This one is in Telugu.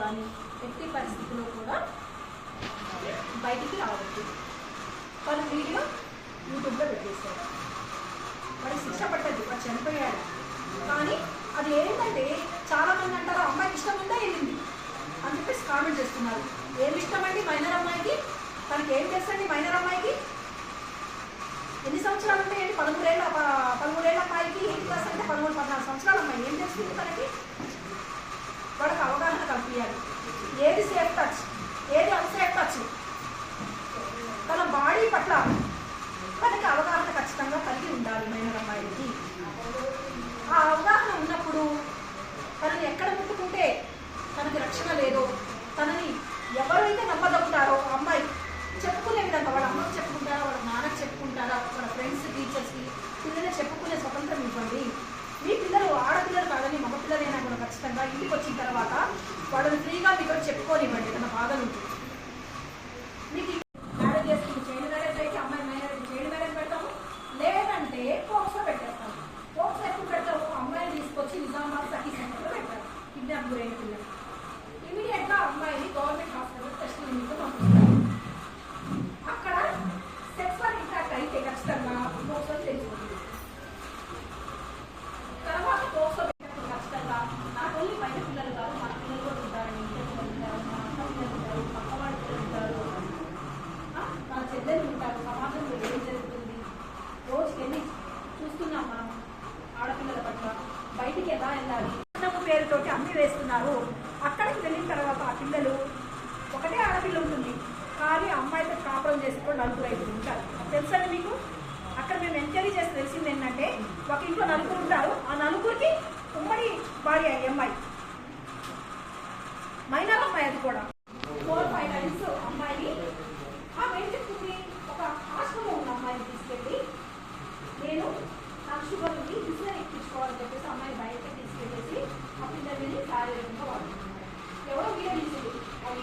కానీ ఎట్టి పరిస్థితుల్లో కూడా బయటికి రావద్దు. వాళ్ళు వీడియో యూట్యూబ్లో పెట్టేశారు. వాడికి శిక్ష పట్టద్దు, వాడు చనిపోయాడు. కానీ అది ఏంటంటే చాలామంది అంటారు అమ్మాయికి ఇష్టం ఉందా వెళ్ళింది అని చెప్పేసి కామెంట్ చేస్తున్నారు. ఏమి ఇష్టం అండి మైనర్ అమ్మాయికి? తనకి ఏం చేస్తండి మైనర్ అమ్మాయికి? ఎన్ని సంవత్సరాలు ఉంటాయండి? 13 అమ్మాయికి 8 క్లాస్ అంటే 13-14 సంవత్సరాల అమ్మాయి ఏం చేస్తుంది? తనకి వాడికి అవగాహన కల్పించాలి. ఏది సేఫ్ టచ్, ఏది అన్సేఫ్ టచ్, తన బాడీ పట్ల తనకి అవగాహన ఖచ్చితంగా కలిగి ఉండాలి. మైనర్ అమ్మాయికి ఆ అవగాహన ఉన్నప్పుడు తనని ఎక్కడ ముట్టుకుంటే తనకి రక్షణ లేదో, తనని ఎవరైతే నమ్మదగుతారో అమ్మాయి చెప్పుకునే విధంగా వాళ్ళ అమ్మకి చెప్పుకుంటారా, వాళ్ళ నాన్నకి చెప్పుకుంటారా, వాళ్ళ ఫ్రెండ్స్ టీచర్స్కి పిల్లలు చెప్పుకునే స్వతంత్రం ఇవ్వండి. మీ పిల్లలు ఆడపిల్లలు కాదని మగపిల్లలైనా కూడా ఖచ్చితంగా ఇంటికి వచ్చిన తర్వాత వాళ్ళని ఫ్రీగా మీకు చెప్పుకోనివ్వండి తన బాధలు ఉంటుంది. మీకు మ్యారేజ్ చేసుకుని చైల్డ్ మ్యారేజ్ అయితే అమ్మాయి మైనర్ చైల్డ్ మ్యారేజ్ పెడతాము, లేదంటే పోక్సో పెట్టేస్తాము. పోక్సో ఎప్పుడు పెడతాము? అమ్మాయిని తీసుకొచ్చి నిజామాబాద్ సఖీ సెంటర్లో పెడతారు. కిడ్నాప్ గురైన పిల్లలు ఇమీడియట్గా అమ్మాయిని గవర్నమెంట్ హాస్పిటల్ టెస్ట్ నిమిత్తం పంపిస్తారు. అక్కడ సెక్సువల్ ఇంపాక్ట్ అయితే ఖచ్చితంగా పోక్సో తెలుసుకుంటుంది. తర్వాత పోక్సో పెట్టినప్పుడు ఖచ్చితంగా నాకు ఓన్లీ బయట పిల్లలు కాదు, మన పిల్లలు కూడా ఉంటారని, ఇంటి పిల్లలు ఉంటారు, మన అక్క పిల్లలు ఉంటారు, పక్కవాడి పిల్లలు ఉంటారు, మన చెల్లెలు ఉంటారు. సమాజంలో ఏం జరుగుతుంది రోజుకి ఎన్ని చూస్తున్నాం మనం ఆడపిల్లల పట్ల. బయటికి ఎలా వెళ్ళాలి పేరుతోటి అమ్మి వేస్తున్నారు. అక్కడికి వెళ్ళిన తర్వాత ఆ పిల్లలు ఒకటే ఆడపిల్ల ఉంటుంది, కానీ అమ్మాయితో కాపురం చేసుకొని 4-5 ఉంటారు. తెలుసండి మీకు? అక్కడ మేము ఎంక్వైరీ చేసి తెలిసింది ఏంటంటే ఒక ఇంట్లో 4 ఉంటారు. ఆ 4కి ఉమ్మడి భార్య అమ్మాయి, మైనర్ అమ్మాయి అది కూడా.